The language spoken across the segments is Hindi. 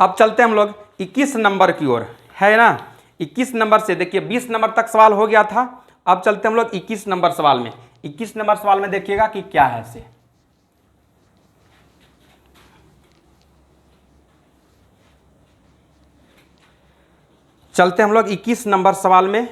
अब चलते हैं हम लोग 21 नंबर की ओर, है ना। 21 नंबर से देखिए 20 नंबर तक सवाल हो गया था। अब चलते हैं हम लोग 21 नंबर सवाल में। 21 नंबर सवाल में देखिएगा कि क्या है से। चलते हैं हम लोग 21 नंबर सवाल में।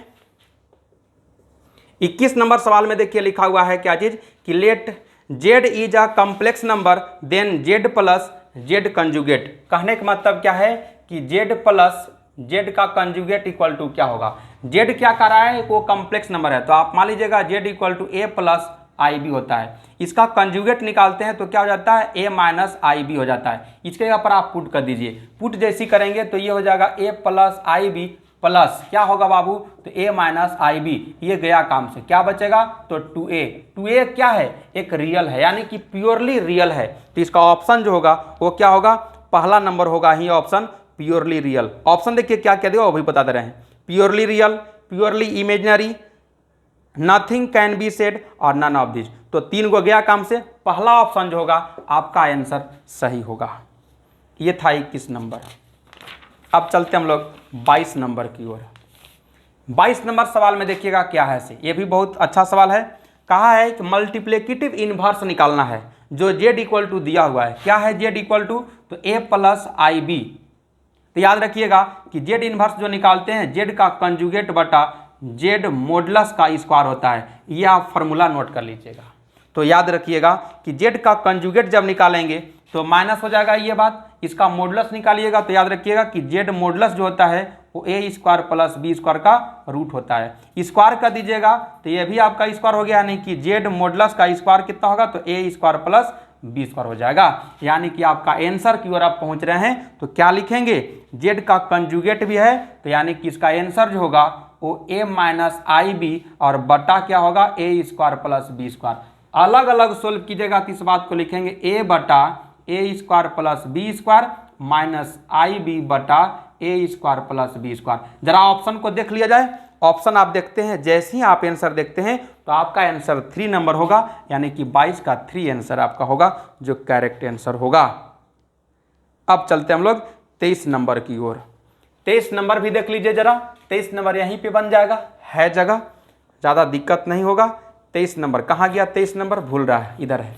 21 नंबर सवाल में देखिए लिखा हुआ है क्या चीज कि let Z is a complex number then Z plus Z conjugate. कहने का मतलब क्या है कि जेड प्लस जेड का कंजुगेट इक्वल टू क्या होगा। जेड क्या कर रहा है, वो कॉम्प्लेक्स नंबर है, तो आप मान लीजिएगा Z equal to A plus I B होता है। इसका कंजुगेट निकालते हैं तो क्या हो जाता है, ए माइनस आई बी हो जाता है। इसके जगह पर आप पुट कर दीजिए। पुट जैसी करेंगे तो ये हो जाएगा ए प्लस आई बी प्लस क्या होगा बाबू, तो a माइनस आई बी, ये गया काम से। क्या बचेगा, तो 2a क्या है, एक रियल है, यानी कि प्योरली रियल है। तो इसका ऑप्शन जो होगा वो क्या होगा, पहला नंबर होगा ही ऑप्शन, प्योरली रियल। ऑप्शन देखिए क्या क्या देगा वो भी बता दे रहे हैं। Purely real, purely imaginary, nothing can be said और नन ऑफ दिस। तो 3 को गया काम से, पहला ऑप्शन जो होगा आपका आंसर सही होगा। ये था 21 नंबर। अब चलते हम लोग 22 नंबर की ओर। 22 नंबर सवाल में देखिएगा क्या है से। ये भी बहुत अच्छा सवाल है। कहा है कि मल्टीप्लिकेटिव इनवर्स निकालना है, जो जेड इक्वल टू दिया हुआ है। क्या है जेड इक्वल टू, तो ए प्लस आई बी। तो याद रखिएगा कि जेड इनवर्स जो निकालते हैं, जेड का कंजुगेट बटा जेड मॉडुलस का स्क्वायर होता है। ये आप फॉर्मूला नोट कर लीजिएगा। तो याद रखिएगा कि जेड का कंजुगेट जब निकालेंगे तो माइनस हो जाएगा ये बात, इसका मॉडुलस निकालिएगा तो याद रखिएगा कि जेड मॉडुलस जो होता है वो ए स्क्वायर प्लस बी स्क्वायर का रूट होता है। स्क्वायर कर दीजिएगा तो ये भी आपका स्क्वायर हो गया, यानी कि जेड मॉडुलस का स्क्वायर कितना होगा, तो ए स्क्वायर प्लस बी स्क्वायर हो जाएगा। यानी कि आपका आंसर की ओर आप पहुंच रहे हैं। तो क्या लिखेंगे, जेड का कंजुगेट भी है, तो यानी कि इसका आंसर जो होगा वो ए माइनस आई बी और बटा क्या होगा, ए स्क्वायर प्लस बी स्क्वायर। अलग अलग सोल्व कीजिएगा तो इस बात को लिखेंगे ए बटा A square plus B square minus I B बटा A square plus B square. जरा ऑप्शन को देख लिया जाए। ऑप्शन आप देखते हैं, जैसे ही आप आंसर देखते हैं तो आपका आंसर 3 नंबर होगा, यानी कि 22 का 3 आंसर आपका होगा, जो करेक्ट आंसर होगा। अब चलते हम लोग 23 नंबर की ओर। 23 नंबर भी देख लीजिए जरा। 23 नंबर यहीं पे बन जाएगा, है जगह, ज़्यादा दिक्कत नहीं होगा। 23 नंबर कहाँ गया, 23 नंबर भूल रहा है, इधर है।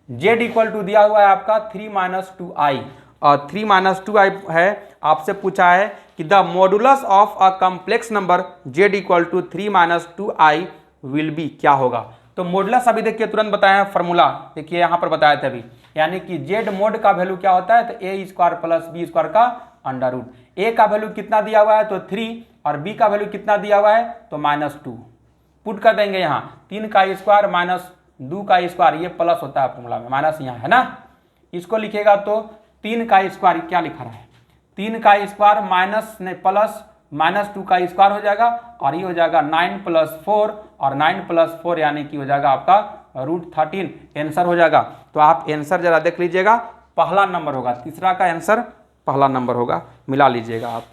जेड इक्वल टू दिया हुआ है आपका 3 माइनस 2i, और 3 माइनस 2i है। आपसे पूछा है कि the modulus of a complex number Z equal to 3 minus 2i will be, क्या होगा। तो मॉडुलस अभी देखिए तुरंत बताया फॉर्मूला, देखिए यहाँ पर बताया था अभी, यानी कि जेड मोड का वैल्यू क्या होता है, तो ए स्क्वायर प्लस बी स्क्वायर का अंडर रूट। ए का वैल्यू कितना दिया हुआ है, तो 3, और बी का वैल्यू कितना दिया हुआ है, तो -2। पुट कर देंगे यहाँ 3 का स्क्वायर माइनस 2 का स्क्वायर, ये प्लस होता है फॉर्मूला में, माइनस यहाँ है ना। इसको लिखेगा तो 3 का स्क्वायर, क्या लिखा रहा है, 3 का स्क्वायर माइनस ने प्लस -2 का स्क्वायर हो जाएगा, और ये हो जाएगा 9 + 4, और 9 + 4 यानी कि हो जाएगा आपका √13 आंसर हो जाएगा। तो आप आंसर जरा देख लीजिएगा, पहला नंबर होगा, तीसरा का आंसर पहला नंबर होगा, मिला लीजिएगा आप।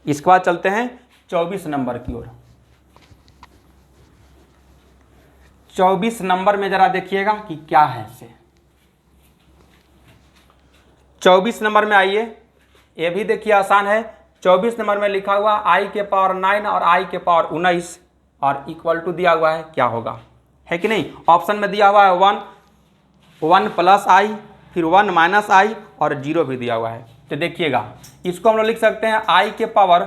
इसके बाद चलते हैं 24 नंबर की ओर। 24 नंबर में जरा देखिएगा कि क्या है से। 24 नंबर में आइए, ये भी देखिए आसान है। 24 नंबर में लिखा हुआ i के पावर 9 और i के पावर 19 और इक्वल टू दिया हुआ है, क्या होगा, है कि नहीं। ऑप्शन में दिया हुआ है 1 प्लस i, फिर 1 माइनस i और 0 भी दिया हुआ है। तो देखिएगा इसको हम लोग लिख सकते हैं i के पावर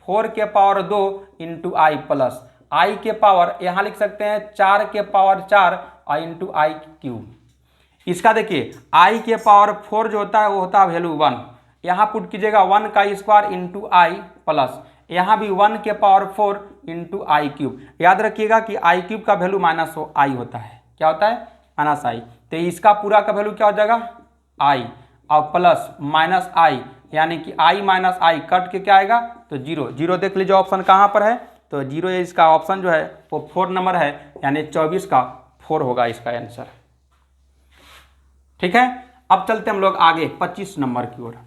4 के power 2 into I plus i के पावर, यहाँ लिख सकते हैं 4 के पावर 4 और इंटू आई क्यूब। इसका देखिए i के पावर 4 जो होता है वो होता है वैल्यू 1, यहाँ पुट कीजिएगा 1 का स्क्वायर इंटू आई प्लस, यहाँ भी 1 के पावर 4 इंटू आई क्यूब। याद रखिएगा कि आई क्यूब का वैल्यू माइनस आई होता है, क्या होता है, माइनस आई। तो इसका पूरा का वैल्यू क्या हो जाएगा, आई, और प्लस माइनस आई, यानी कि आई माइनस आई कट के क्या आएगा, तो 0। 0 देख लीजिए ऑप्शन कहाँ पर है, तो 0 इसका ऑप्शन जो है वो 4 नंबर है, यानी 24 का 4 होगा इसका आंसर। ठीक है। अब चलते हम लोग आगे 25 नंबर की ओर।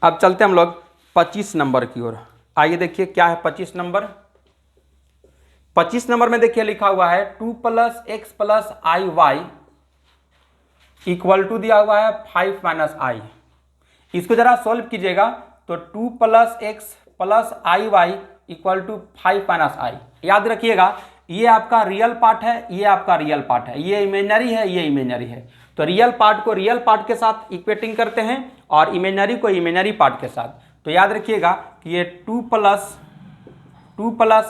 अब चलते हम लोग 25 नंबर की ओर। आइए देखिए क्या है 25 नंबर। 25 नंबर में देखिए लिखा हुआ है 2 + x + iy इक्वल टू दिया हुआ है 5 माइनस आई। इसको जरा सोल्व कीजिएगा तो 2 plus X plus I Y equal to 5 minus I. याद रखिएगा ये आपका रियल पार्ट है, ये आपका रियल पार्ट है, ये इमेजनरी है, ये इमेजनरी है। तो रियल पार्ट को रियल पार्ट के साथ इक्वेटिंग करते हैं और इमेजनरी को इमेजनरी पार्ट के साथ। तो याद रखिएगा कि ये 2 प्लस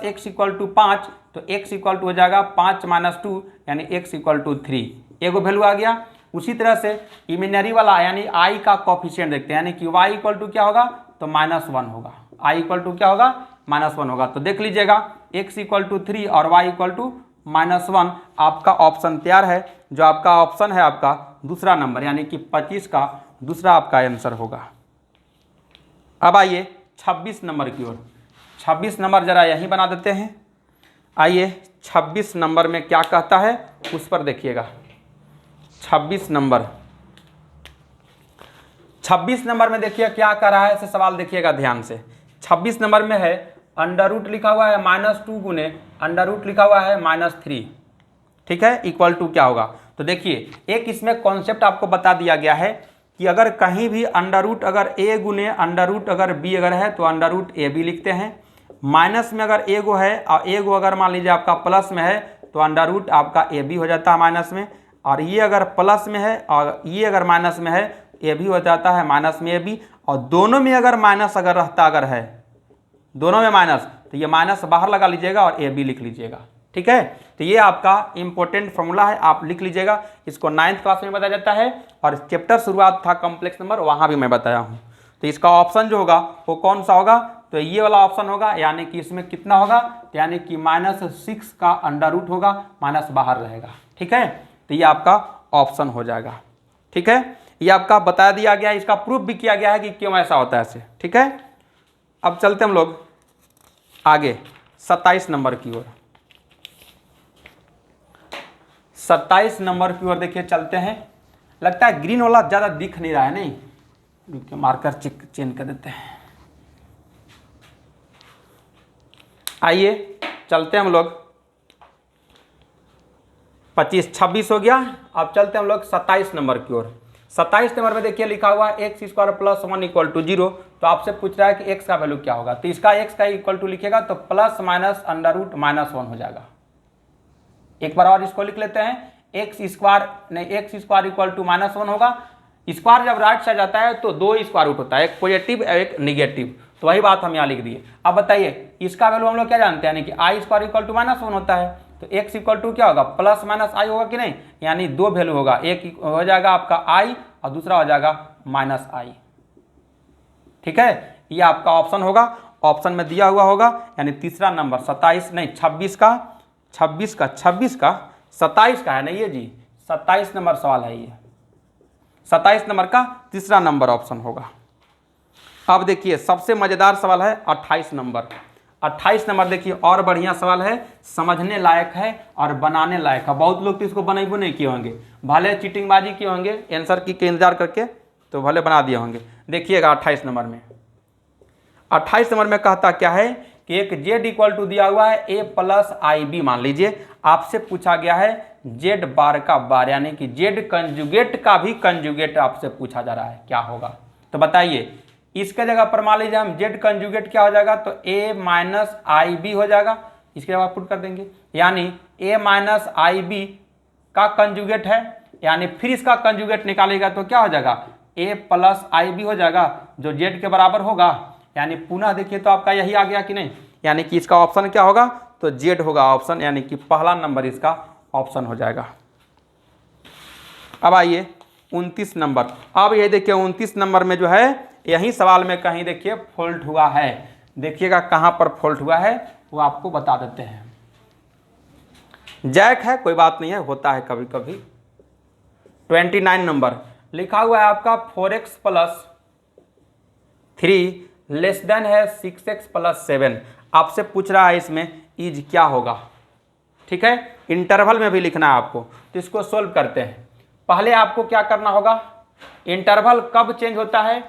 एक्स इक्वल टू 5, तो x इक्वल टू हो जाएगा 5 माइनस 2 यानी x इक्वल टू 3, एगो वैल्यू आ गया। उसी तरह से इमेजनरी वाला यानी i का कोफिशिएंट देखते हैं, यानी कि y इक्वल टू क्या होगा तो -1 होगा, i इक्वल टू क्या होगा -1 होगा। तो देख लीजिएगा x इक्वल टू 3 और y इक्वल टू -1 आपका ऑप्शन तैयार है। जो आपका ऑप्शन है आपका दूसरा नंबर यानी कि 25 का दूसरा आपका आंसर होगा। अब आइए 26 नंबर की ओर। 26 नंबर जरा यहीं बना देते हैं। आइए 26 नंबर में क्या कहता है उस पर देखिएगा। 26 नंबर में देखिए क्या कर रहा है, ऐसे सवाल देखिएगा ध्यान से। 26 नंबर में है अंडर रूट लिखा हुआ है -2 गुने अंडर रूट लिखा हुआ है -3, ठीक है, इक्वल टू क्या होगा। तो देखिए एक इसमें कॉन्सेप्ट आपको बता दिया गया है कि अगर कहीं भी अंडर रूट अगर a गुने अंडर रूट अगर b अगर है तो अंडर रूट ए बी लिखते हैं। माइनस में अगर ए गो है और ए गो अगर मान लीजिए आपका प्लस में है तो अंडर रूट आपका ए बी हो जाता है माइनस में, और ये अगर प्लस में है और ये अगर माइनस में है ए भी हो जाता है माइनस में ए बी, और दोनों में अगर माइनस अगर रहता अगर है दोनों में माइनस तो ये माइनस बाहर लगा लीजिएगा और ए बी लिख लीजिएगा, ठीक है। तो ये आपका इंपॉर्टेंट फॉर्मूला है, आप लिख लीजिएगा। इसको 9th क्लास में बताया जाता है और चैप्टर शुरुआत था कॉम्प्लेक्स नंबर, वहाँ भी मैं बताया हूँ। तो इसका ऑप्शन जो होगा वो कौन सा होगा तो ये वाला ऑप्शन होगा, यानी कि इसमें कितना होगा तो यानी कि -6 का अंडर रूट होगा, माइनस बाहर रहेगा, ठीक है। तो ये आपका ऑप्शन हो जाएगा, ठीक है। ये आपका बता दिया गया है, इसका प्रूफ भी किया गया है कि क्यों ऐसा होता है ऐसे, ठीक है। अब चलते हम लोग आगे 27 नंबर की ओर। 27 नंबर की ओर देखिए चलते हैं। लगता है ग्रीन वाला ज़्यादा दिख नहीं रहा है, नहीं मार्कर चेंज कर देते हैं। आइए चलते हम लोग 26 हो गया। अब चलते हम लोग 27 नंबर की ओर। 27 नंबर में देखिए लिखा हुआ है x² + 1 = 0। तो आपसे पूछ रहा है कि x का वैल्यू क्या होगा, तो इसका x का इक्वल टू लिखेगा तो प्लस माइनस अंडर रूट -1 हो जाएगा। एक बार और इसको लिख लेते हैं, x² = -1 होगा। स्क्वायर जब राइट साइड जाता है तो 2 स्क्वायर रूट होता है, एक पॉजिटिव और एक निगेटिव, तो वही बात हम यहाँ लिख दिए। अब बताइए इसका वैल्यू हम लोग क्या जानते हैं, यानी कि i² = -1 होता है, तो x इक्वल टू क्या होगा प्लस माइनस आई होगा कि नहीं, यानी 2 वैल्यू होगा, एक हो जाएगा आपका i और दूसरा हो जाएगा -i, ठीक है। ये आपका ऑप्शन होगा, ऑप्शन में दिया हुआ होगा, यानी तीसरा नंबर 27 का है नहीं ये जी, 27 नंबर सवाल है ये, 27 नंबर का तीसरा नंबर ऑप्शन होगा। अब देखिए सबसे मजेदार सवाल है 28 नंबर। 28 नंबर देखिए और बढ़िया सवाल है, समझने लायक है और बनाने लायक है। बहुत लोग तो इसको बनाइबो नहीं किए होंगे, भले चीटिंगबाजी किए होंगे आंसर की के इंतजार करके, तो भले बना दिए होंगे। देखिएगा 28 नंबर में, 28 नंबर में कहता क्या है कि एक z इक्वल टू दिया हुआ है a + ib, मान लीजिए आपसे पूछा गया है z बार का बार, यानी कि z कंजुगेट का भी कंजुगेट आपसे पूछा जा रहा है, क्या होगा। तो बताइए इसके जगह पर मान लीजिए हम z कंजुगेट क्या हो जाएगा तो a - ib हो जाएगा, इसके जगह पुट कर देंगे, यानी a - ib का कंजुगेट है, यानी फिर इसका कंजुगेट निकालेगा तो क्या हो जाएगा a + ib हो जाएगा जो z के बराबर होगा, यानी पुनः देखिए तो आपका यही आ गया कि नहीं, यानी कि इसका ऑप्शन क्या होगा तो z होगा ऑप्शन, यानी कि पहला नंबर इसका ऑप्शन हो जाएगा। अब आइए 29 नंबर। अब ये देखिए 29 नंबर में जो है यही सवाल में कहीं देखिए फॉल्ट हुआ है, देखिएगा कहाँ पर फॉल्ट हुआ है वो आपको बता देते हैं। जैक है कोई बात नहीं है, होता है कभी कभी। 29 नंबर लिखा हुआ है आपका 4x + 3 < है 6x + 7। आपसे पूछ रहा है इसमें इज क्या होगा, ठीक है, इंटरवल में भी लिखना है आपको। तो इसको सोल्व करते हैं। पहले आपको क्या करना होगा, इंटरवल कब चेंज होता है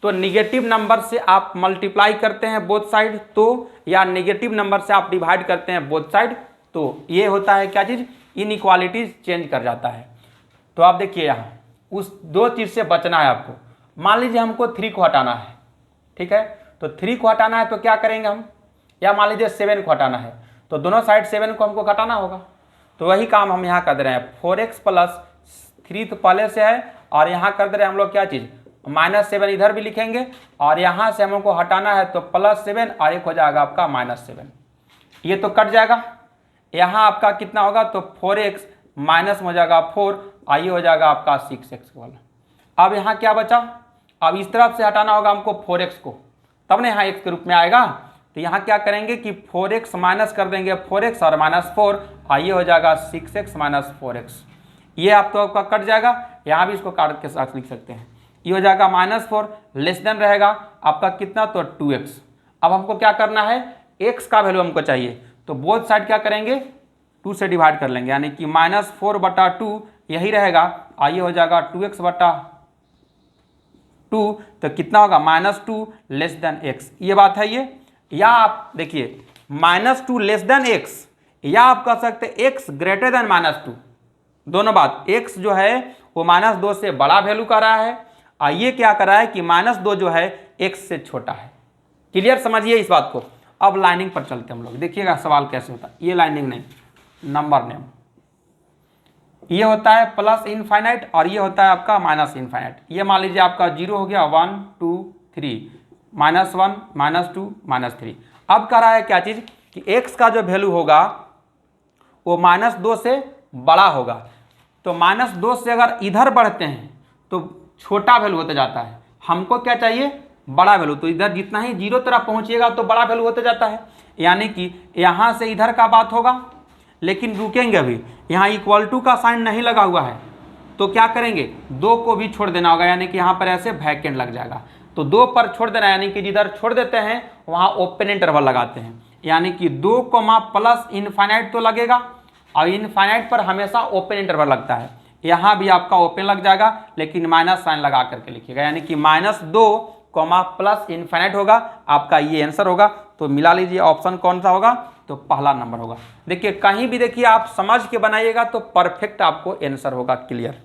तो निगेटिव नंबर से आप मल्टीप्लाई करते हैं बोथ साइड तो, या निगेटिव नंबर से आप डिवाइड करते हैं बोथ साइड तो, ये होता है क्या चीज़, इनइक्वालिटीज चेंज कर जाता है। तो आप देखिए यहाँ उस दो चीज़ से बचना है आपको। मान लीजिए हमको 3 को हटाना है, ठीक है, तो 3 को हटाना है तो क्या करेंगे हम, या मान लीजिए 7 को हटाना है तो दोनों साइड 7 को हमको घटाना होगा। तो वही काम हम यहाँ कर दे रहे हैं, 4x प्लस 3 तो पहले से है, और यहाँ कर दे रहे हैं हम लोग क्या चीज़, -7 इधर भी लिखेंगे, और यहाँ से हमको हटाना है तो +7 और एक हो जाएगा आपका -7। ये तो कट जाएगा, यहाँ आपका कितना होगा तो 4x माइनस हो जाएगा 4, आइए हो जाएगा आपका 6x वाला। अब यहाँ क्या बचा, अब इस तरफ से हटाना होगा हमको 4x को, तब ना यहाँ x के रूप में आएगा। तो यहाँ क्या करेंगे कि 4x माइनस कर देंगे 4x और -4, आइए हो जाएगा 6x माइनस 4x। ये आप तो आपका कट जाएगा, यहाँ भी इसको काट के साथ लिख सकते हैं। ये हो जाएगा -4 लेस देन रहेगा आपका कितना तो 2x। अब हमको क्या करना है, x का वैल्यू हमको चाहिए, तो बोथ साइड क्या करेंगे 2 से डिवाइड कर लेंगे, यानी कि -4/2 यही रहेगा, आइए हो जाएगा 2x/2, तो कितना होगा -2 लेस देन x। ये बात है ये, या आप देखिए -2 लेस देन x, या आप कह सकते हैं x ग्रेटर देन -2, दोनों बात। x जो है वो -2 से बड़ा वैल्यू कर रहा है, और ये क्या कर रहा है कि -2 जो है x से छोटा है। क्लियर, समझिए इस बात को। अब लाइनिंग पर चलते हम लोग, देखिएगा सवाल कैसे होता है। ये लाइनिंग नहीं, नंबर नेम, ये होता है प्लस इनफाइनाइट और ये होता है आपका माइनस इनफाइनाइट। ये मान लीजिए आपका 0 हो गया, 1 2 3, -1 -2 -3। अब कह रहा है क्या चीज़ कि x का जो वैल्यू होगा वो -2 से बड़ा होगा। तो -2 से अगर इधर बढ़ते हैं तो छोटा वैल्यू होते जाता है, हमको क्या चाहिए बड़ा वैल्यू। तो इधर जितना ही 0 तरफ पहुंचिएगा तो बड़ा वैल्यू होते जाता है, यानी कि यहाँ से इधर का बात होगा। लेकिन रुकेंगे अभी, यहाँ इक्वल टू का साइन नहीं लगा हुआ है, तो क्या करेंगे 2 को भी छोड़ देना होगा, यानी कि यहाँ पर ऐसे वैकेंट लग जाएगा। तो 2 पर छोड़ देना, यानी कि जिधर छोड़ देते हैं वहाँ ओपन इंटरवल लगाते हैं, यानी कि 2 प्लस इनफाइनाइट तो लगेगा, और इनफाइनाइट पर हमेशा ओपन इंटरवल लगता है। यहाँ भी आपका ओपन लग जाएगा, लेकिन माइनस साइन लगा करके लिखिएगा, यानी कि -2 प्लस इनफाइनाइट होगा, आपका ये आंसर होगा। तो मिला लीजिए ऑप्शन कौन सा होगा, तो पहला नंबर होगा। देखिए कहीं भी देखिए आप समझ के बनाइएगा तो परफेक्ट आपको आंसर होगा। क्लियर,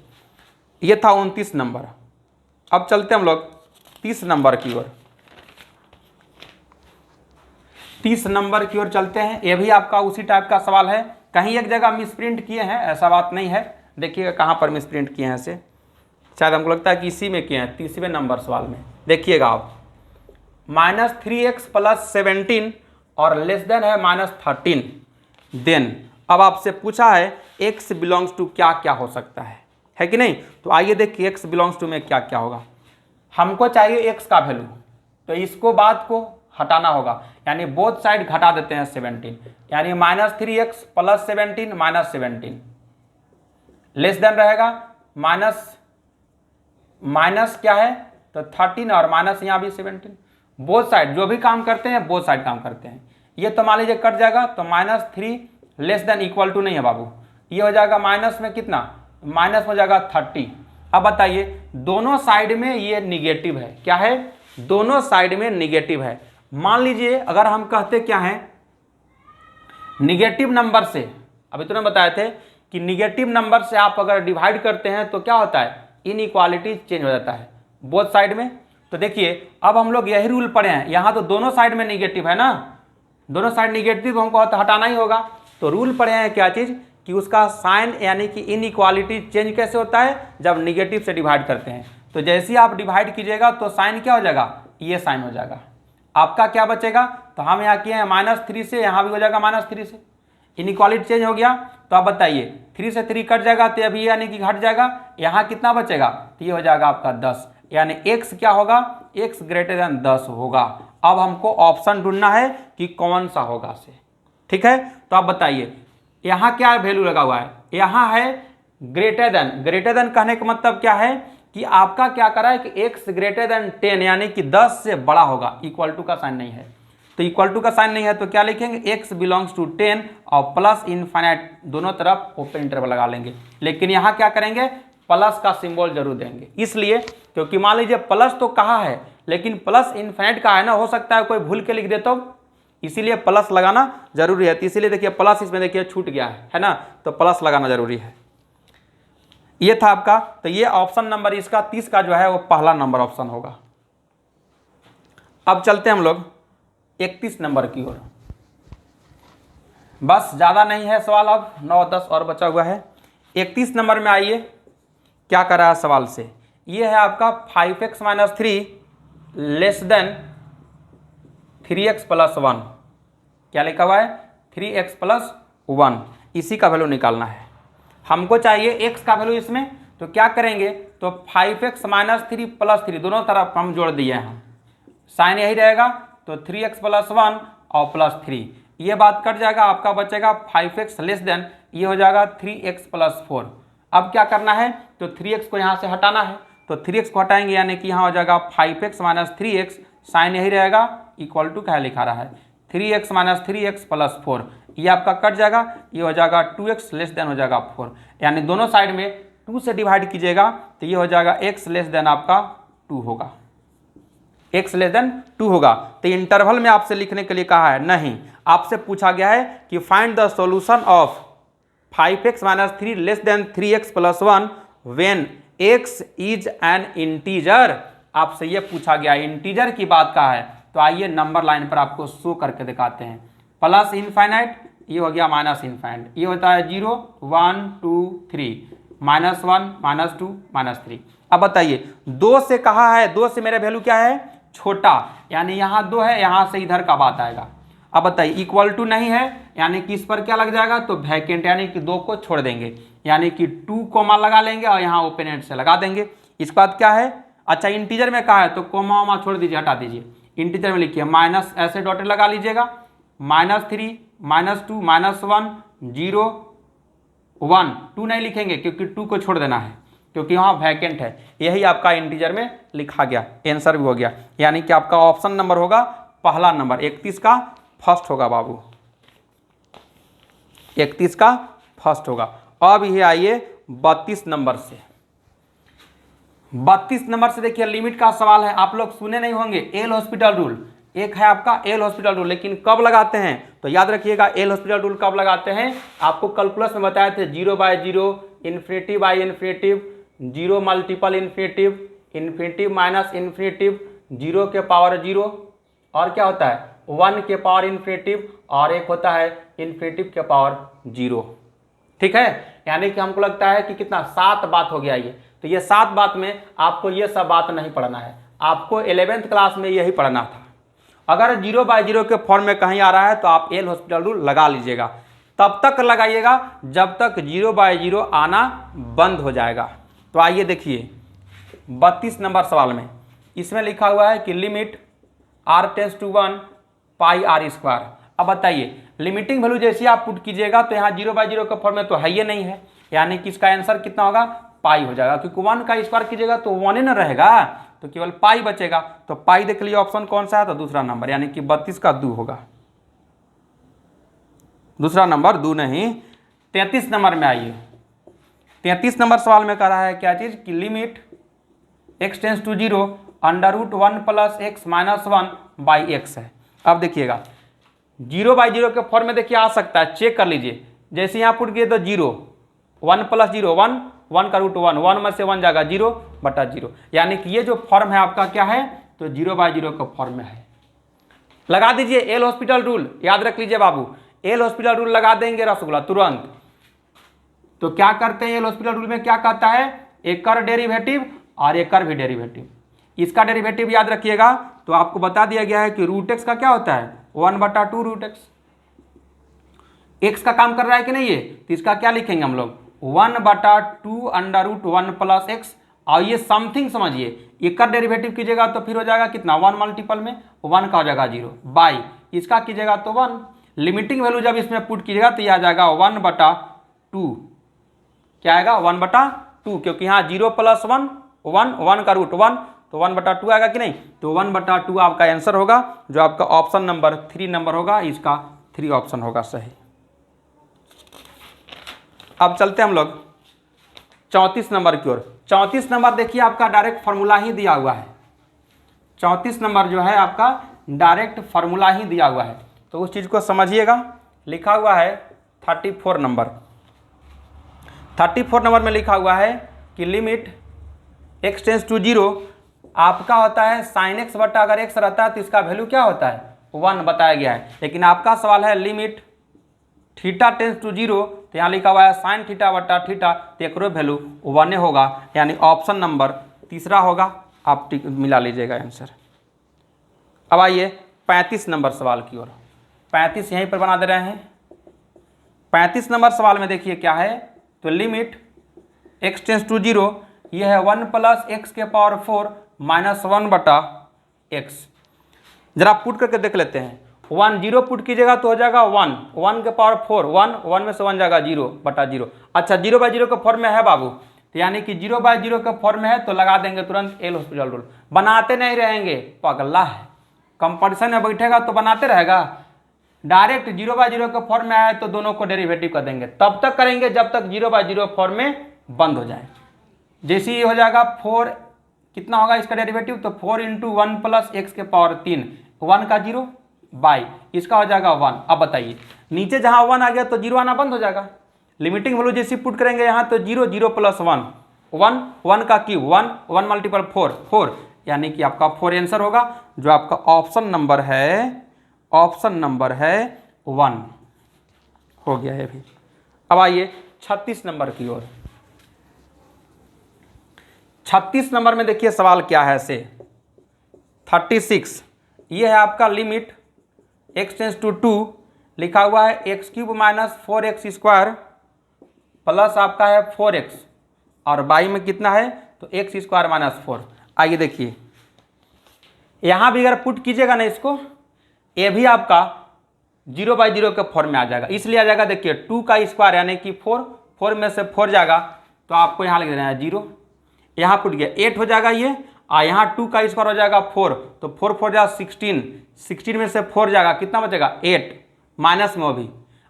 ये था 29 नंबर। अब चलते हम लोग 30 नंबर की ओर। 30 नंबर की ओर चलते हैं। ये भी आपका उसी टाइप का सवाल है, कहीं एक जगह मिसप्रिंट किए हैं, ऐसा बात नहीं है। देखिएगा कहाँ पर मिसप्रिंट किए हैं, ऐसे शायद हमको लगता है कि इसी में किए हैं, 30वें नंबर सवाल में। देखिएगा आप, -3x + 17 और लेस देन है -13, देन अब आपसे पूछा है x बिलोंग्स टू क्या क्या हो सकता है कि नहीं। तो आइए देखिए x बिलोंग्स टू में क्या क्या होगा। हमको चाहिए x का वैल्यू, तो इसको बात को हटाना होगा, यानी बोथ साइड घटा देते हैं 17, यानी -3x + 17 -17 लेस देन रहेगा माइनस क्या है तो 13 और माइनस यहाँ भी 17। बोथ साइड जो भी काम करते हैं बोथ साइड काम करते हैं। ये तो मान लीजिए कट जाएगा, तो -3 लेस देन इक्वल टू नहीं है बाबू, ये हो जाएगा माइनस में कितना, माइनस हो जाएगा 30। अब बताइए दोनों साइड में ये निगेटिव है, क्या है दोनों साइड में निगेटिव है। मान लीजिए अगर हम कहते क्या है निगेटिव नंबर से, अभी तुमने बताए थे कि निगेटिव नंबर से आप अगर डिवाइड करते हैं तो क्या होता है इनइक्वालिटी चेंज हो जाता है बोथ साइड में। तो देखिए अब हम लोग यही रूल पढ़े हैं, यहाँ तो दोनों साइड में निगेटिव है ना, दोनों साइड निगेटिव हमको हटाना ही होगा। तो रूल पढ़े हैं क्या चीज़ कि उसका साइन यानी कि इनइक्वालिटी चेंज कैसे होता है जब निगेटिव से डिवाइड करते हैं। तो जैसे ही आप डिवाइड कीजिएगा तो साइन क्या हो जाएगा, ये साइन हो जाएगा, आपका क्या बचेगा। तो हम यहाँ किए हैं -3 से, यहाँ भी हो जाएगा -3 से, इनइक्वालिटी चेंज हो गया। तो आप बताइए 3 से 3 कट जाएगा तो अभी यानी कि घट जाएगा, यहाँ कितना बचेगा तो ये हो जाएगा आपका 10, यानी x क्या होगा x ग्रेटर देन 10 होगा। अब हमको ऑप्शन ढूंढना है कि कौन सा होगा से, ठीक है। तो आप बताइए यहाँ क्या वैल्यू लगा हुआ है, यहाँ है ग्रेटर देन। ग्रेटर देन कहने का मतलब क्या है कि आपका क्या करा है कि x ग्रेटर देन 10 यानी कि 10 से बड़ा होगा, इक्वल टू का साइन नहीं है। तो इक्वल टू का साइन नहीं है तो क्या लिखेंगे x बिलोंग्स टू 10 और प्लस इनफाइनाइट दोनों तरफ ओपन इंटरवल लगा लेंगे। लेकिन यहाँ क्या करेंगे प्लस का सिंबल जरूर देंगे, इसलिए क्योंकि मान लीजिए प्लस तो कहा है लेकिन प्लस इनफाइनाइट का है ना, हो सकता है कोई भूल के लिख दे तो, इसीलिए प्लस लगाना जरूरी है। तो इसीलिए देखिए प्लस इसमें देखिए छूट गया है ना, तो प्लस लगाना जरूरी है। ये था आपका, तो ये ऑप्शन नंबर इसका 30 का जो है वो पहला नंबर ऑप्शन होगा। अब चलते हैं हम लोग 31 नंबर की ओर। बस ज़्यादा नहीं है सवाल, अब 9-10 और बचा हुआ है। 31 नंबर में आइए क्या कर रहा है सवाल से। ये है आपका 5x - 3 लेस देन 3x + 1। क्या लिखा हुआ है? 3x + 1। इसी का वैल्यू निकालना है हमको। चाहिए x का वैल्यू इसमें, तो क्या करेंगे, तो 5x - 3 + 3 दोनों तरफ हम जोड़ दिए हैं, साइन यही रहेगा, तो 3x + 1 और +3, ये बात कट जाएगा, आपका बचेगा 5x लेस देन, ये हो जाएगा 3x + 4। अब क्या करना है, तो 3x को यहाँ से हटाना है, तो 3x को हटाएंगे यानी कि यहाँ हो जाएगा 5x - 3x, साइन यही रहेगा, इक्वल टू क्या लिखा रहा है 3x - 3x + 4, ये आपका कट जाएगा, ये हो जाएगा 2x लेस देन हो जाएगा 4, यानी दोनों साइड में 2 से डिवाइड कीजिएगा, तो ये हो जाएगा x लेस देन आपका 2 होगा, x लेस देन 2 होगा। तो इंटरवल में आपसे लिखने के लिए कहा है, नहीं, आपसे पूछा गया है कि find the solution of 5x - 3 less than 3x + 1 when x is an integer. आपसे ये पूछा गया, इंटीजर की बात कहा है, तो आइए नंबर लाइन पर आपको शो करके दिखाते हैं। प्लस इनफाइनाइट, ये हो गया माइनस इनफाइनाइट, ये होता है 0 1 2 3, -1 -2 -3। अब बताइए 2 से कहा है, 2 से मेरा वैल्यू क्या है, छोटा, यानी यहाँ 2 है, यहाँ से इधर का बात आएगा। अब बताइए इक्वल टू नहीं है, यानी कि इस पर क्या लग जाएगा, तो वैकेंट, यानी कि 2 को छोड़ देंगे, यानी कि 2 कोमा लगा लेंगे और यहाँ ओपन एंड से लगा देंगे। इसके बाद क्या है, अच्छा इंटीजर में कहा है तो कोमा वोमा छोड़ दीजिए, हटा दीजिए, इंटीजर में लिखिए माइनस, ऐसे डॉटेड लगा लीजिएगा, -3 -2 -1 0 1, 2 नहीं लिखेंगे क्योंकि 2 को छोड़ देना है, क्योंकि वहाँ वैकेंट है, यही आपका इंटीजर में लिखा गया, आंसर भी हो गया, यानी कि आपका ऑप्शन नंबर होगा पहला नंबर, 31 का फर्स्ट होगा बाबू, 31 का फर्स्ट होगा। अब ये आइए 32 नंबर से। 32 नंबर से देखिए लिमिट का सवाल है, आप लोग सुने नहीं होंगे, एल हॉस्पिटल रूल, एक है आपका एल हॉस्पिटल रूल, लेकिन कब लगाते हैं, तो याद रखिएगा एल हॉस्पिटल रूल कब लगाते हैं, आपको कैलकुलस में बताए थे, 0/0, infinitive by infinitive, 0 multiple infinitive, infinitive minus infinitive, 0 के पावर 0, और क्या होता है 1 के पावर इन्फिनिटिव, और एक होता है इन्फिनिटिव के पावर 0। ठीक है, यानी कि हमको लगता है कि कितना 7 बात हो गया ये, तो ये 7 बात में आपको ये सब बात नहीं पढ़ना है, आपको 11th क्लास में यही पढ़ना था। अगर 0/0 के फॉर्म में कहीं आ रहा है तो आप एल हॉस्पिटल रूल लगा लीजिएगा, तब तक लगाइएगा जब तक 0/0 आना बंद हो जाएगा। तो आइए देखिए 32 नंबर सवाल में, इसमें लिखा हुआ है कि limit r tends to 1 pi r²। अब बताइए लिमिटिंग वैल्यू जैसे आप पुट कीजिएगा तो यहाँ 0/0 का फॉर्म में तो है ही नहीं है, यानी कि इसका आंसर कितना होगा, पाई हो जाएगा, क्योंकि 1 का स्क्वायर कीजिएगा तो 1 ही न रहेगा, तो केवल पाई बचेगा, तो पाई देख लीजिए ऑप्शन कौन सा है, तो दूसरा नंबर, यानी कि 32 का 2 होगा, दूसरा नंबर 2 नहीं। 33 नंबर में आइए, 33 नंबर सवाल में कह रहा है क्या चीज, कि limit x tends to 0 √1 + x - 1/x है। अब देखिएगा 0/0 के फॉर्म में देखिए आ सकता है, चेक कर लीजिए, जैसे यहाँ पुट किए तो 0 1 + 0 1, 1 का रूट 1, 1 में से 1 जाएगा 0/0, यानी कि ये जो फॉर्म है आपका क्या है, तो 0/0 का फॉर्म में है। लगा दीजिए एल हॉस्पिटल रूल, याद रख लीजिए बाबू, एल हॉस्पिटल रूल लगा देंगे रसगुल्ला तुरंत। तो क्या करते हैं एल हॉस्पिटल रूल में, क्या कहता है, एक कर डेरिवेटिव और एक कर भी डेरिवेटिव, इसका डेरिवेटिव याद रखिएगा, तो आपको बता दिया गया है कि √x का क्या होता है 1/2 √x, x का काम कर रहा है कि नहीं ये, तो इसका क्या लिखेंगे हम लोग 1/2 √1 + x, और ये समथिंग समझिए, एक का डेरिवेटिव कीजिएगा तो फिर हो जाएगा कितना 1 मल्टीपल में 1 का हो जाएगा 0 बाई इसका कीजिएगा तो 1, लिमिटिंग वैल्यू जब इसमें पुट कीजिएगा तो यह आ जाएगा 1/2, क्या आएगा 1/2, क्योंकि यहाँ 0 + 1 1, 1 का रूट 1, तो 1/2 आएगा कि नहीं, तो 1/2 आपका आंसर होगा, जो आपका ऑप्शन नंबर 3 नंबर होगा, इसका 3 ऑप्शन होगा सही। अब चलते हम लोग 34 नंबर की ओर। 34 नंबर देखिए आपका डायरेक्ट फार्मूला ही दिया हुआ है, 34 नंबर जो है आपका डायरेक्ट फार्मूला ही दिया हुआ है, तो उस चीज़ को समझिएगा। लिखा हुआ है 34 नंबर, 34 नंबर में लिखा हुआ है कि लिमिट x टेंस टू 0 आपका होता है साइन एक्स बटा अगर x रहता है तो इसका वैल्यू क्या होता है 1 बताया गया है। लेकिन आपका सवाल है लिमिट थीटा टेंस टू 0 तो यहाँ लिखा हुआ है साइन थीटा बटा थीटा तो एक वैल्यू 1 होगा, यानी ऑप्शन नंबर तीसरा होगा। आप मिला लीजिएगा आंसर। अब आइए 35 नंबर सवाल की ओर। 35 यहीं पर बना दे रहे हैं। 35 नंबर सवाल में देखिए क्या है, तो लिमिट x टेंस टू 0 ये है 1 प्लस एक्स के पावर 4 माइनस 1 बटा एक्स। जरा पुट करके देख लेते हैं। 1 0 पुट कीजिएगा तो हो जाएगा 1, 1 के पावर 4 1, 1 में से 1 जाएगा 0 बटा 0। अच्छा 0/0 के फॉर्म में है बाबू, तो यानी कि 0/0 के फॉर्म में है तो लगा देंगे तुरंत एल हॉस्पिटल रूल। बनाते नहीं रहेंगे, पगला है। कंपटीशन में बैठेगा तो बनाते रहेगा। डायरेक्ट 0/0 के फॉर्म में आए तो दोनों को डेरिवेटिव कर देंगे। तब तक करेंगे जब तक 0/0 फॉर्म में बंद हो जाए। जैसे ही हो जाएगा 4 कितना होगा इसका डेरिवेटिव, तो 4 × 1 प्लस एक्स के पावर 3, 1 का 0 बाई इसका हो जाएगा 1। अब बताइए नीचे जहां 1 आ गया तो 0 आना बंद हो जाएगा। लिमिटिंग वैल्यू जैसे पुट करेंगे यहाँ तो 0 0 प्लस 1 1, 1 का क्यूब 1, 1 मल्टीपल 4 4, यानी कि आपका 4 आंसर होगा, जो आपका ऑप्शन नंबर है 1 हो गया है भी। अब आइए 36 नंबर की ओर। 36 नंबर में देखिए सवाल क्या है से 36 ये है आपका लिमिट x टेंस टू 2 लिखा हुआ है x³ minus 4x square plus आपका है 4x और बाई में कितना है तो x² माइनस 4। आइए देखिए यहाँ भी अगर पुट कीजिएगा ना इसको, ये भी आपका 0/0 के फॉर्म में आ जाएगा। इसलिए आ जाएगा देखिए 2 का स्क्वायर यानी कि 4, 4 में से 4 जाएगा तो आपको यहाँ लिख देना है 0। यहाँ पुट गया 8 हो जाएगा ये, और यहाँ 2 का स्क्वायर हो जाएगा 4, तो 4 4 जाएगा 16, 16 में से 4 जाएगा कितना बचेगा 8, माइनस में वो भी,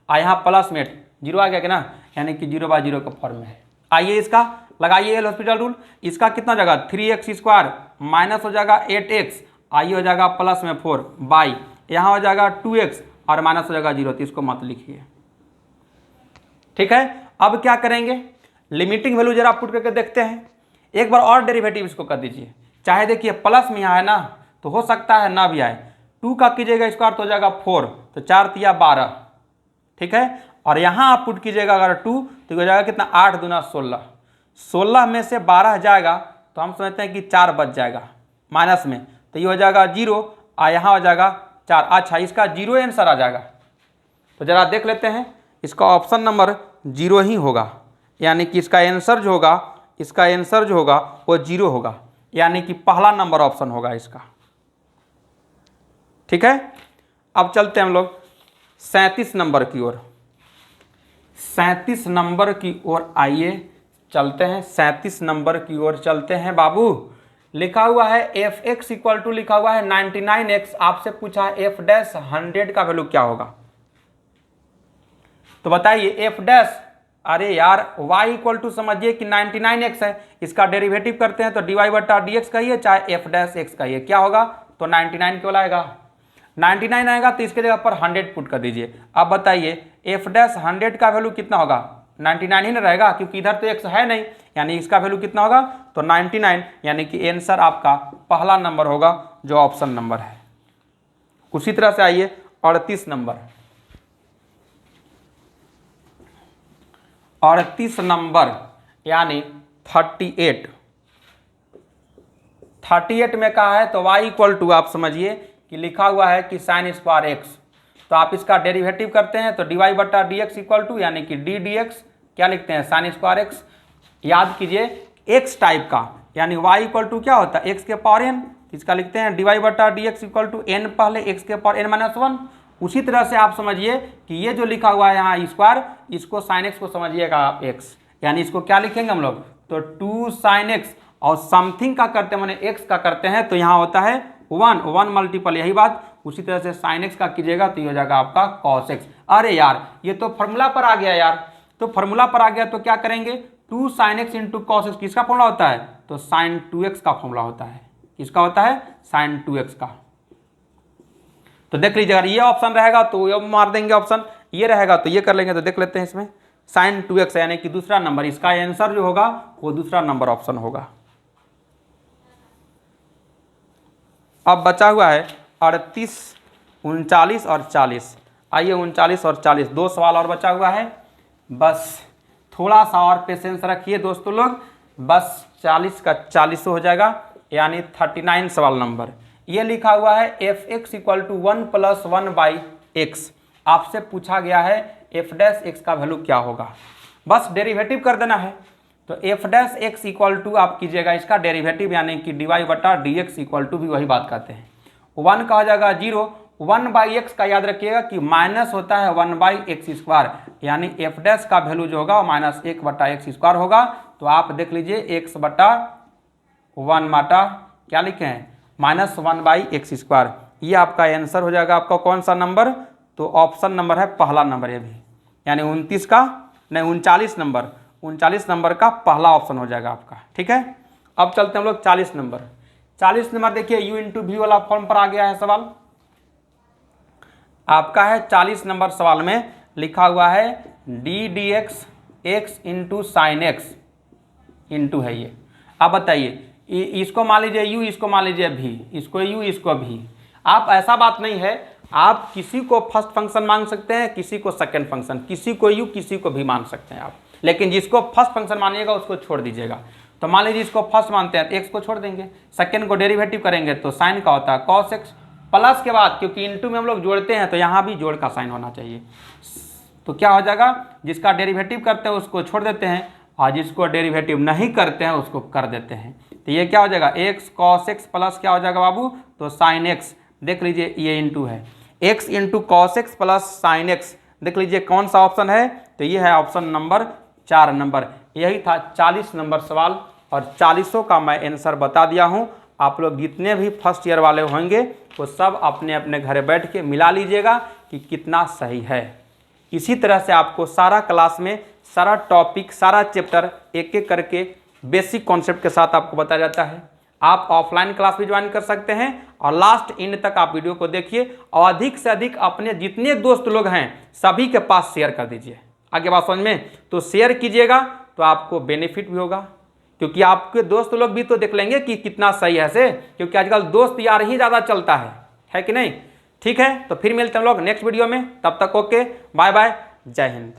और यहाँ प्लस में 0 आ गया कि ना, यानी कि 0/0 का फॉर्म में है। आइए इसका लगाइए एल हॉस्पिटल रूल। इसका कितना हो जाएगा 3x स्क्वायर माइनस हो जाएगा 8x, आइए हो जाएगा प्लस में 4 बाई यहाँ हो जाएगा 2x और माइनस हो जाएगा 0, तो इसको मत लिखिए। ठीक है, अब क्या करेंगे लिमिटिंग वैल्यू जरा पुट करके देखते हैं। एक बार और डेरिवेटिव इसको कर दीजिए। चाहे देखिए प्लस में यहाँ है ना तो हो सकता है ना भी आए, 2 का कीजिएगा स्क्वायर तो हो जाएगा 4, तो 4 तिया 12। ठीक है, और यहाँ आप पुट कीजिएगा अगर 2 तो हो जाएगा कितना 8 दूना 16, 16 में से 12 जाएगा तो हम समझते हैं कि 4 बच जाएगा माइनस में, तो ये हो जाएगा 0 और यहाँ हो जाएगा 4। अच्छा इसका 0 आंसर आ जाएगा, तो जरा देख लेते हैं। इसका ऑप्शन नंबर 0 ही होगा, यानी कि इसका आंसर जो होगा वो 0 होगा, यानी कि पहला नंबर ऑप्शन होगा इसका। ठीक है, अब चलते हैं हम लोग 37 नंबर की ओर। 37 नंबर की ओर आइए चलते हैं, 37 नंबर की ओर चलते हैं बाबू। लिखा हुआ है fx इक्वल टू लिखा हुआ है 99x। आपसे पूछा है f डैश 100 का वैल्यू क्या होगा, तो बताइए f डैश, अरे यार y इक्वल टू समझिए कि 99x है, इसका डेरिवेटिव करते हैं तो dy/dx कहिए चाहे f डैश x कहिए, क्या होगा तो 99 केवल आएगा। 99 आएगा तो इसके जगह पर 100 पुट कर दीजिए। अब बताइए f डैश 100 का वैल्यू कितना होगा, 99 ही ना रहेगा क्योंकि इधर तो x है नहीं, यानी इसका वैल्यू कितना होगा तो 99, यानी कि आंसर आपका पहला नंबर होगा जो ऑप्शन नंबर है। उसी तरह से आइए 38 नंबर। 38 नंबर यानी 38 में कहा है तो y इक्वल टू आप समझिए कि लिखा हुआ है कि साइन स्क्वायर x, तो आप इसका डेरिवेटिव करते हैं तो dy/dx इक्वल टू यानी कि d dx क्या लिखते हैं साइन स्क्वायर x। याद कीजिए x टाइप का, यानी y इक्वल टू क्या होता है x के पावर n, इसका लिखते हैं dy/dx इक्वल टू n पहले x के पावर n-1। उसी तरह से आप समझिए कि ये जो लिखा हुआ है यहाँ स्क्वायर, इसको साइन x को समझिएगा आप x, यानी इसको क्या लिखेंगे हम लोग तो 2 sin x, और समथिंग का करते हैं मैंने x का करते हैं तो यहाँ होता है 1 मल्टीपल, यही बात। उसी तरह से sin x का कीजिएगा तो ये हो जाएगा आपका cos x। अरे यार ये तो फॉर्मूला पर आ गया यार, तो फॉर्मूला पर आ गया तो क्या करेंगे 2 sin x into cos x, किसका फॉर्मूला होता है तो sin 2x का फॉर्मूला होता है। किसका होता है sin 2x का। तो देख लीजिए अगर ये ऑप्शन रहेगा तो ये मार देंगे ऑप्शन, ये रहेगा तो ये कर लेंगे। तो देख लेते हैं इसमें sin 2x यानी कि दूसरा नंबर, इसका आंसर जो होगा वो दूसरा नंबर ऑप्शन होगा। अब बचा हुआ है 38, 39 और 40। आइए 39 और 40 दो सवाल और बचा हुआ है, बस थोड़ा सा और पेशेंस रखिए दोस्तों लोग, बस 40 का 40 हो जाएगा यानी 39 सवाल नंबर। ये लिखा हुआ है f(x) = 1 + 1/x। आपसे पूछा गया है f' का वैल्यू क्या होगा, बस डेरिवेटिव कर देना है। तो f' = आप कीजिएगा इसका डेरिवेटिव यानी कि dy/dx = भी वही बात कहते हैं। 1 का हो जाएगा 0, 1/x का याद रखिएगा कि माइनस होता है 1/x², यानी f' का वैल्यू जो होगा -1/x² होगा। तो आप देख लीजिए x/1 माटा क्या लिखे हैं -1/x²। ये आपका आंसर हो जाएगा। आपका कौन सा नंबर, तो ऑप्शन नंबर है पहला नंबर, ये भी यानी 39 नंबर का पहला ऑप्शन हो जाएगा आपका। ठीक है, अब चलते हैं हम लोग 40 नंबर। 40 नंबर देखिए u × v वाला फॉर्म पर आ गया है सवाल आपका है। 40 नंबर सवाल में लिखा हुआ है ddx x × sin x into है ये। अब बताइए इसको मान लीजिए u, इसको मान लीजिए v, इसको u, इसको v। आप ऐसा बात नहीं है, आप किसी को फर्स्ट फंक्शन मान सकते हैं, किसी को सेकंड फंक्शन, किसी को u, किसी को भी मान सकते हैं आप, लेकिन जिसको फर्स्ट फंक्शन मानिएगा उसको छोड़ दीजिएगा। तो मान लीजिए इसको फर्स्ट मानते हैं तो x को छोड़ देंगे, सेकंड को डेरिवेटिव करेंगे तो साइन का होता है cos x, प्लस के बाद क्योंकि इंटू में हम लोग जोड़ते हैं तो यहाँ भी जोड़ का साइन होना चाहिए। तो क्या हो जाएगा, जिसका डेरिवेटिव करते हैं उसको छोड़ देते हैं और जिसको डेरिवेटिव नहीं करते हैं उसको कर देते हैं। तो ये क्या हो जाएगा x cos x प्लस क्या हो जाएगा बाबू, तो sin x। देख लीजिए ये इंटू है x × cos x plus sin x। देख लीजिए कौन सा ऑप्शन है, तो ये है ऑप्शन नंबर 4 नंबर। यही था 40 नंबर सवाल और 40 का मैं आंसर बता दिया हूँ। आप लोग जितने भी फर्स्ट ईयर वाले होंगे वो सब अपने अपने घर बैठ के मिला लीजिएगा कि कितना सही है। इसी तरह से आपको सारा क्लास में सारा टॉपिक, सारा चैप्टर एक एक करके बेसिक कॉन्सेप्ट के साथ आपको बताया जाता है। आप ऑफलाइन क्लास भी ज्वाइन कर सकते हैं और लास्ट एंड तक आप वीडियो को देखिए और अधिक से अधिक अपने जितने दोस्त लोग हैं सभी के पास शेयर कर दीजिए। आगे बात समझ में, तो शेयर कीजिएगा तो आपको बेनिफिट भी होगा, क्योंकि आपके दोस्त लोग भी तो देख लेंगे कि कितना सही है से, क्योंकि आजकल दोस्त यार ही ज़्यादा चलता है कि नहीं। ठीक है, तो फिर मिलते हैं हम लोग नेक्स्ट वीडियो में, तब तक ओके, बाय बाय, जय हिंद।